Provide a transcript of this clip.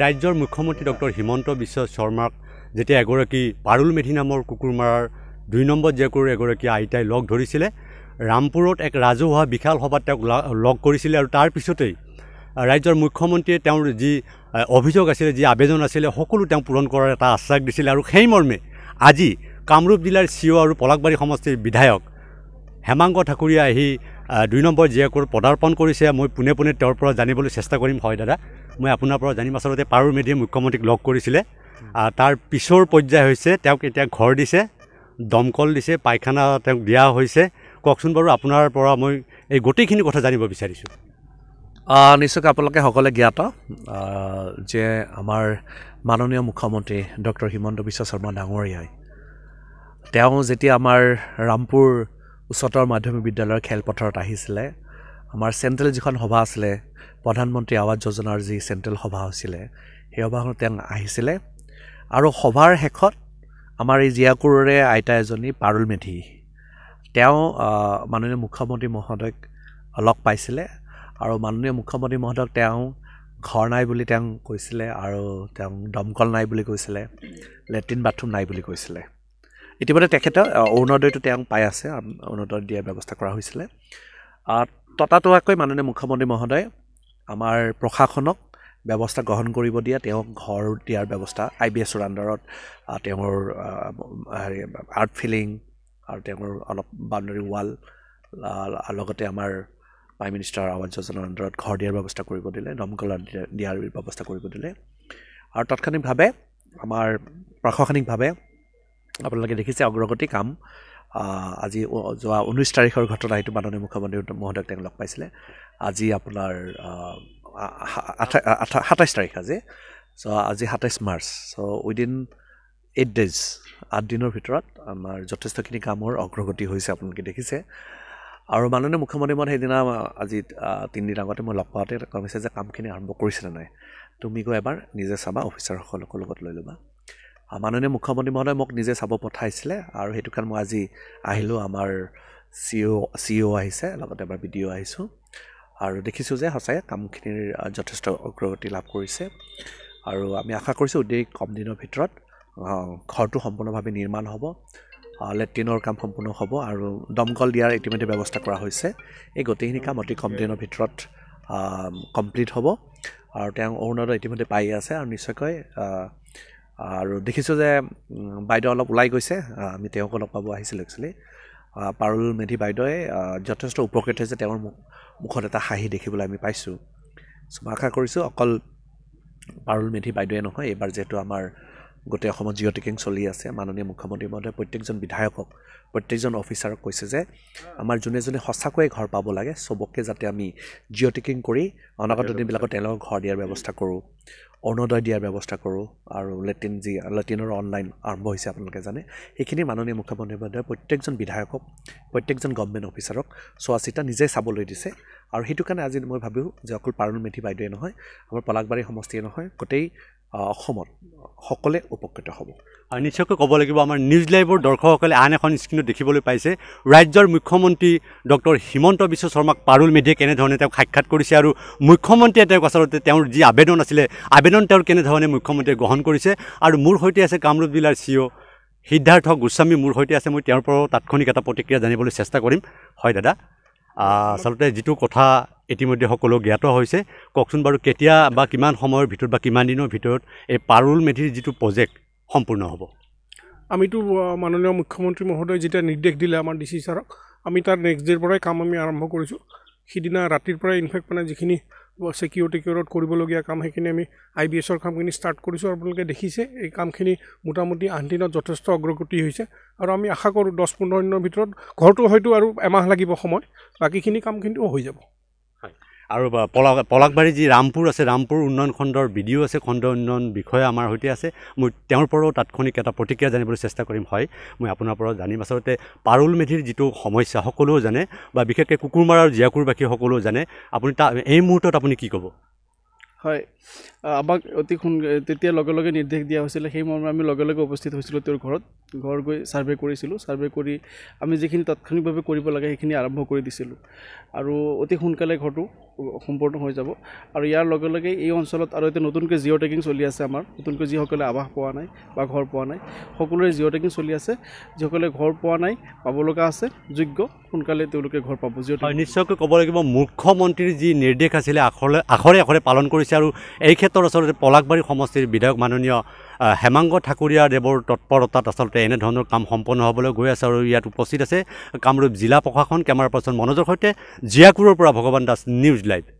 ৰাজ্যৰ মুখ্যমন্ত্ৰী ডক্টৰ হিমন্ত বিশ্ব শৰ্মাক যেতিয়া এগৰাকী পাৰুল মেধি নামৰ কুকুৰমাৰাৰ ২ নম্বৰ জীয়েকৰ এগৰাকী আইতাই লগ ধৰিছিলে ৰামপুৰত এক ৰাজহুৱা বিশাল সভাত তেওঁক লগ কৰিছিলে আৰু তাৰ পিছতেই ৰাজ্যৰ মুখ্যমন্ত্ৰীয়ে তেওঁৰ যি অভিযোগ আছিল যি আবেদন আছিল সকলো তেওঁ পূৰণ কৰাৰ এটা আশ্বাস দিছিল আৰু সেই মৰ্মে আজি কামৰূপ জিলাৰ চিও আৰু পলাকবাৰী সমষ্টিৰ বিধায়ক হেমাংগ ঠাকুৰীয়া আহি ২ নম্বৰ জীয়েকৰ পদাৰ্পণ কৰিছে। মই পোনে পোনে তেওঁৰ পৰা জানিবলৈ চেষ্টা কৰিম। হয় দাদা, মই আপোনাৰ পৰা জানিম আচলতে পাৰুল মেধিয়ে মুখ্যমন্ত্ৰীক লগ কৰিছিলে, তাৰ পিছৰ পৰ্যায় হৈছে তেওঁক এতিয়া ঘৰ দিছে, দমকল দিছে, পায়খানা তেওঁক দিয়া হৈছে। কওকচোন বাৰু আপোনাৰ পৰা মই এই গোটেইখিনি কথা জানিব বিচাৰিছোঁ। নিশ্চয়কৈ আপোনালোকে সকলোৱে জ্ঞাত যে আমাৰ মাননীয় মুখ্যমন্ত্ৰী ডক্টৰ হিমন্ত বিশ্ব শৰ্মা ডাঙৰীয়াই তেওঁ যেতিয়া আমাৰ ৰামপুৰ উচ্চতৰ মাধ্যমিক বিদ্যালয়ৰ খেলপথাৰত আহিছিলে, আমাৰ চেণ্ট্ৰেল যিখন সভা আছিলে প্ৰধানমন্ত্ৰী আৱাস যোজনাৰ যি চেণ্ট্ৰেল সভা হৈছিলে সেই সভাখনত তেওঁ আহিছিলে আৰু সভাৰ শেষত আমাৰ এই জীয়াকুৰৰে আইতা এজনী পাৰুল মেধি তেওঁ মাননীয় মুখ্যমন্ত্ৰী মহোদয়ক লগ পাইছিলে আৰু মাননীয় মুখ্যমন্ত্ৰী মহোদয়ক তেওঁ ঘৰ নাই বুলি তেওঁ কৈছিলে আৰু তেওঁ দমকল নাই বুলি কৈছিলে, লেট্ৰিন বাথৰুম নাই বুলি কৈছিলে। ইতিমধ্যে তেখেতে অৰুণোদয়টো তেওঁ পাই আছে, অৰুণোদয় দিয়াৰ ব্যৱস্থা কৰা হৈছিলে। ততাতৈয়াকৈ মাননীয় মুখ্যমন্ত্ৰী মহোদয় আমাৰ প্ৰশাসনক ব্যৱস্থা গ্ৰহণ কৰিব দিয়া, তেওঁক ঘৰ দিয়াৰ ব্যৱস্থা IBSৰ আণ্ডাৰত তেওঁৰ আৰ্ট ফিলিং আৰু তেওঁৰ অলপ বাউণ্ডাৰী ৱাল লগতে আমাৰ প্ৰাইম মিনিষ্টাৰ আৱাস যোজনাৰ আণ্ডাৰত ঘৰ দিয়াৰ ব্যৱস্থা কৰিব দিলে, দমকল দিয়াৰ ব্যৱস্থা কৰিব দিলে আৰু তাৎক্ষণিকভাৱে আমাৰ প্ৰশাসনিকভাৱে আপোনালোকে দেখিছে অগ্ৰগতি কাম। আজি যোৱা 19 তাৰিখৰ ঘটনা, এইটো মাননীয় মুখ্যমন্ত্ৰী মহোদয়ক তেওঁ লগ পাইছিলে। আজি আপোনাৰ 27 তাৰিখ আজি, চ' আজি 27 মাৰ্চ, চ' উইদিন 8 days 8 দিনৰ ভিতৰত আমাৰ যথেষ্টখিনি কামৰ অগ্ৰগতি হৈছে আপোনালোকে দেখিছে। আৰু মাননীয় মুখ্যমন্ত্ৰী মহোদয় সেইদিনা আজি 3 দিন আগতে মই লগ পাওঁতে কৈছে যে কামখিনি আৰম্ভ কৰিছিলে নাই, তুমি গৈ এবাৰ নিজে চাবা, অফিচাৰসকলকো লগত লৈ ল'বা। মাননীয় মুখ্যমন্ত্ৰী মহোদয় মোক নিজে চাব পঠাইছিলে আৰু সেইটো কাৰণে মই আজি আহিলোঁ। আমাৰ CEO আহিছে, লগতে এবাৰ BDO আহিছোঁ আৰু দেখিছোঁ যে সঁচাই কামখিনিৰ যথেষ্ট অগ্ৰগতি লাভ কৰিছে আৰু আমি আশা কৰিছোঁ অতি কম দিনৰ ভিতৰত ঘৰটো সম্পূৰ্ণভাৱে নিৰ্মাণ হ'ব, লেট্ৰিনৰ কাম সম্পূৰ্ণ হ'ব আৰু দমকল দিয়াৰ ইতিমধ্যে ব্যৱস্থা কৰা হৈছে। এই গোটেইখিনি কাম অতি কম দিনৰ ভিতৰত কমপ্লিট হ'ব আৰু তেওঁ অৰুণোদয় ইতিমধ্যে পাই আছে আৰু নিশ্চয়কৈ আৰু দেখিছোঁ যে বাইদেউ অলপ ওলাই গৈছে, আমি তেওঁকো লগ পাব আহিছিলোঁ একচুৱেলি। পাৰুল মেধি বাইদেৱে যথেষ্ট উপকৃত হৈছে, তেওঁৰ মুখত এটা হাঁহি দেখিবলৈ আমি পাইছোঁ। চ' মই আশা কৰিছোঁ অকল পাৰুল মেধি বাইদেৱে নহয়, এইবাৰ যিহেতু আমাৰ গোটেই অসমত জিঅ' টেকিং চলি আছে, মাননীয় মুখ্যমন্ত্ৰী মহোদয়ে প্ৰত্যেকজন বিধায়কক প্ৰত্যেকজন অফিচাৰক কৈছে যে আমাৰ যোনে যোনে সঁচাকৈয়ে ঘৰ পাব লাগে চবকে যাতে আমি জিঅ' টেকিং কৰি অনাগত দিনবিলাকত তেওঁলোকক ঘৰ দিয়াৰ ব্যৱস্থা কৰোঁ, অৰুণোদয় দিয়াৰ ব্যৱস্থা কৰোঁ আৰু লেট্ৰিনৰ অনলাইন আৰম্ভ হৈছে আপোনালোকে জানে। সেইখিনি মাননীয় মুখ্যমন্ত্ৰী মহোদয়ে প্ৰত্যেকজন বিধায়কক প্ৰত্যেকজন গভৰ্ণমেণ্ট অফিচাৰক চোৱা চিতা নিজে চাবলৈ দিছে আৰু সেইটো কাৰণে আজি মই ভাবোঁ যে অকল পাৰুল মেধি বাইদেৱে নহয়, আমাৰ পলাকবাৰী সমষ্টিয়ে নহয়, গোটেই অসমত সকলোৱে উপকৃত হ'ব। আৰু নিশ্চয়কৈ ক'ব লাগিব আমাৰ নিউজ লাইভৰ দৰ্শকসকলে আন এখন স্ক্ৰীণত দেখিবলৈ পাইছে ৰাজ্যৰ মুখ্যমন্ত্ৰী ডক্টৰ হিমন্ত বিশ্ব শৰ্মাক পাৰুল মেধিয়ে কেনেধৰণে তেওঁক সাক্ষাৎ কৰিছে আৰু মুখ্যমন্ত্ৰীয়ে তেওঁক আচলতে তেওঁৰ যি আবেদন আছিলে আবেদন তেওঁৰ কেনেধৰণে মুখ্যমন্ত্ৰীয়ে গ্ৰহণ কৰিছে। আৰু মোৰ সৈতে আছে কামৰূপ জিলাৰ CEO সিদ্ধাৰ্থ গোস্বামী, মোৰ সৈতে আছে। মই তেওঁৰ পৰাও তাৎক্ষণিক এটা প্ৰতিক্ৰিয়া জানিবলৈ চেষ্টা কৰিম। হয় দাদা, আচলতে যিটো কথা ইতিমধ্যে সকলো জ্ঞাত হৈছে, কওকচোন বাৰু কেতিয়া বা কিমান সময়ৰ ভিতৰত বা কিমান দিনৰ ভিতৰত এই পাৰুল মেধিৰ যিটো প্ৰজেক্ট সম্পূৰ্ণ হ'ব? আমিতো মাননীয় মুখ্যমন্ত্ৰী মহোদয় যেতিয়া নিৰ্দেশ দিলে আমাৰ DC ছাৰক, আমি তাৰ নেক্সট ডেৰ পৰাই কাম আমি আৰম্ভ কৰিছোঁ। সিদিনা ৰাতিৰ পৰাই ইনফেক্ট মানে যিখিনি চিকিউৰিটিত কৰিবলগীয়া কাম সেইখিনি আমি IBSৰ কামখিনি ষ্টাৰ্ট কৰিছোঁ। আৰু আপোনালোকে দেখিছে এই কামখিনি মোটামুটি 8 দিনত যথেষ্ট অগ্ৰগতি হৈছে আৰু আমি আশা কৰোঁ 10-15 দিনৰ ভিতৰত ঘৰটো হয়তো আৰু এমাহ লাগিব সময়, বাকীখিনি কাম কিন্তু হৈ যাব। আৰু পলাকবাৰী যি ৰামপুৰ আছে, ৰামপুৰ উন্নয়ন খণ্ডৰ BDO আছে, খণ্ড উন্নয়ন বিষয়া আমাৰ সৈতে আছে। মই তেওঁৰ পৰাও তাৎক্ষণিক এটা প্ৰতিক্ৰিয়া জানিবলৈ চেষ্টা কৰিম। হয়, মই আপোনাৰ পৰা জানিম আচলতে পাৰুল মেধিৰ যিটো সমস্যা সকলোৱে জানে বা বিশেষকৈ কুকুৰমাৰা আৰু জীয়াকুৰবাসী সকলোৱে জানে, আপুনি এই মুহূৰ্তত আপুনি কি ক'ব? হয়, আমাক অতি তেতিয়া লগে লগে নিৰ্দেশ দিয়া হৈছিলে, সেই মৰ্মে আমি লগে লগে উপস্থিত হৈছিলোঁ তেওঁৰ ঘৰত। ঘৰ গৈ ছাৰ্ভে কৰিছিলোঁ, ছাৰ্ভে কৰি আমি যিখিনি তাৎক্ষণিকভাৱে কৰিব লাগে সেইখিনি আৰম্ভ কৰি দিছিলোঁ আৰু অতি সোনকালে ঘৰটো সম্পূৰ্ণ হৈ যাব আৰু ইয়াৰ লগে লগে এই অঞ্চলত আৰু এতিয়া নতুনকৈ জিঅ' টেকিং চলি আছে আমাৰ নতুনকৈ যিসকলে আৱাস পোৱা নাই বা ঘৰ পোৱা নাই সকলোৰে জিঅ' টেকিং চলি আছে যিসকলে ঘৰ পোৱা নাই পাব লগা আছে যোগ্য সোনকালে তেওঁলোকে ঘৰ পাব জিঅ' টেকিং নিশ্চয়কৈ ক'ব লাগিব মুখ্যমন্ত্ৰীৰ যি নিৰ্দেশ আছিলে আখৰে আখৰে পালন কৰিছে আৰু এই ক্ষেত্ৰত আচলতে পলাশবাৰী সমষ্টিৰ বিধায়ক মাননীয় হেমাংগ ঠাকুৰীয়া দেৱৰ তৎপৰতাত আচলতে এনেধৰণৰ কাম সম্পন্ন হ'বলৈ গৈ আছে আৰু ইয়াত উপস্থিত আছে কামৰূপ জিলা প্ৰশাসন কেমেৰা পাৰ্চন মনোজৰ সৈতে জিয়াকুৰৰ পৰা ভগৱান দাস নিউজ লাইভ